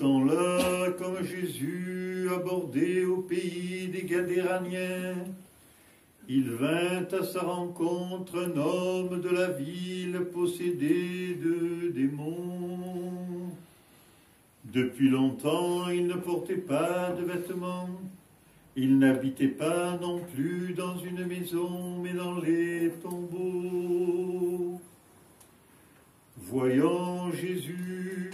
temps-là, comme Jésus abordait au pays des Gadéraniens, il vint à sa rencontre un homme de la ville possédé de démons. Depuis longtemps, il ne portait pas de vêtements. Il n'habitait pas non plus dans une maison, mais dans les tombeaux. Voyant Jésus,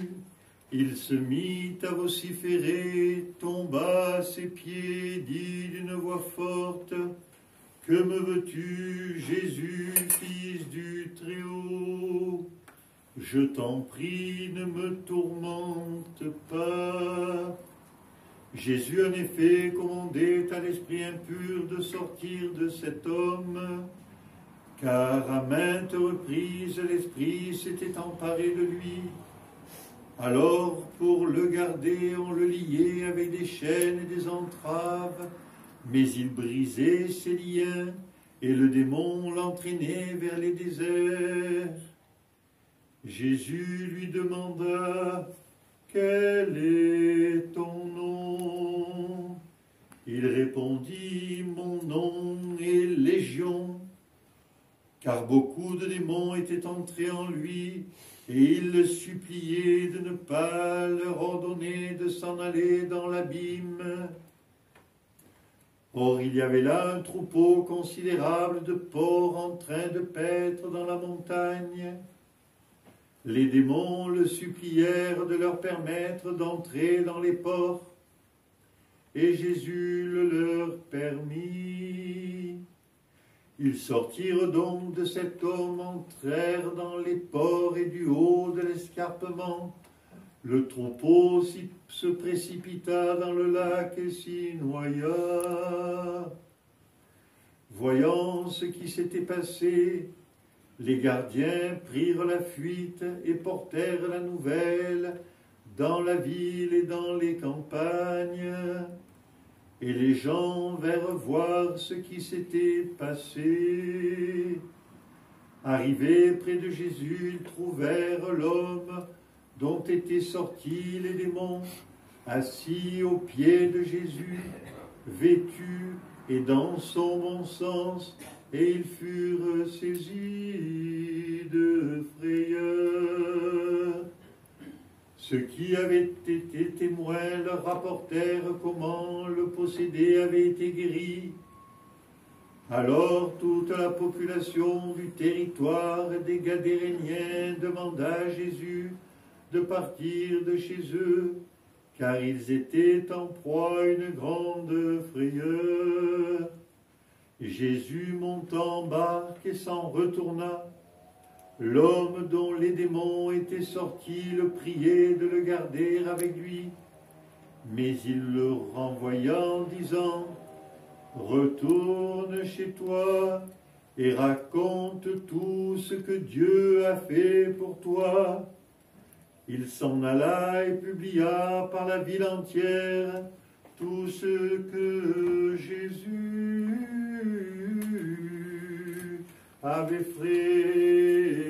il se mit à vociférer, tomba à ses pieds, dit d'une voix forte, « Que me veux-tu, Jésus, fils du Très-Haut? Je t'en prie, ne me tourmente pas. » Jésus en effet commandait à l'esprit impur de sortir de cet homme, car à maintes reprises l'esprit s'était emparé de lui. Alors, pour le garder, on le liait avec des chaînes et des entraves, mais il brisait ses liens, et le démon l'entraînait vers les déserts. Jésus lui demanda, « Quel est ton nom ?» Il répondit, « Mon nom est Légion », car beaucoup de démons étaient entrés en lui, et il le suppliait de ne pas leur ordonner de s'en aller dans l'abîme. Or, il y avait là un troupeau considérable de porcs en train de paître dans la montagne. Les démons le supplièrent de leur permettre d'entrer dans les porcs, et Jésus le leur permit. Ils sortirent donc de cet homme, entrèrent dans les porcs, et du haut de l'escarpement, le troupeau se précipita dans le lac et s'y noya. Voyant ce qui s'était passé, les gardiens prirent la fuite et portèrent la nouvelle dans la ville et dans les campagnes. Et les gens vinrent voir ce qui s'était passé. Arrivés près de Jésus, ils trouvèrent l'homme dont étaient sortis les démons, assis aux pieds de Jésus, vêtu et dans son bon sens, et ils furent saisis de frayeur. Ceux qui avaient été témoins leur rapportèrent comment le possédé avait été guéri. Alors toute la population du territoire des Gadéréniens demanda à Jésus de partir de chez eux, car ils étaient en proie à une grande frayeur. Jésus monta en barque et s'en retourna. L'homme dont les démons étaient sortis le priait de le garder avec lui, mais il le renvoya en disant, « Retourne chez toi et raconte tout ce que Dieu a fait pour toi. » Il s'en alla et publia par la ville entière tout ce que Jésus avait fait.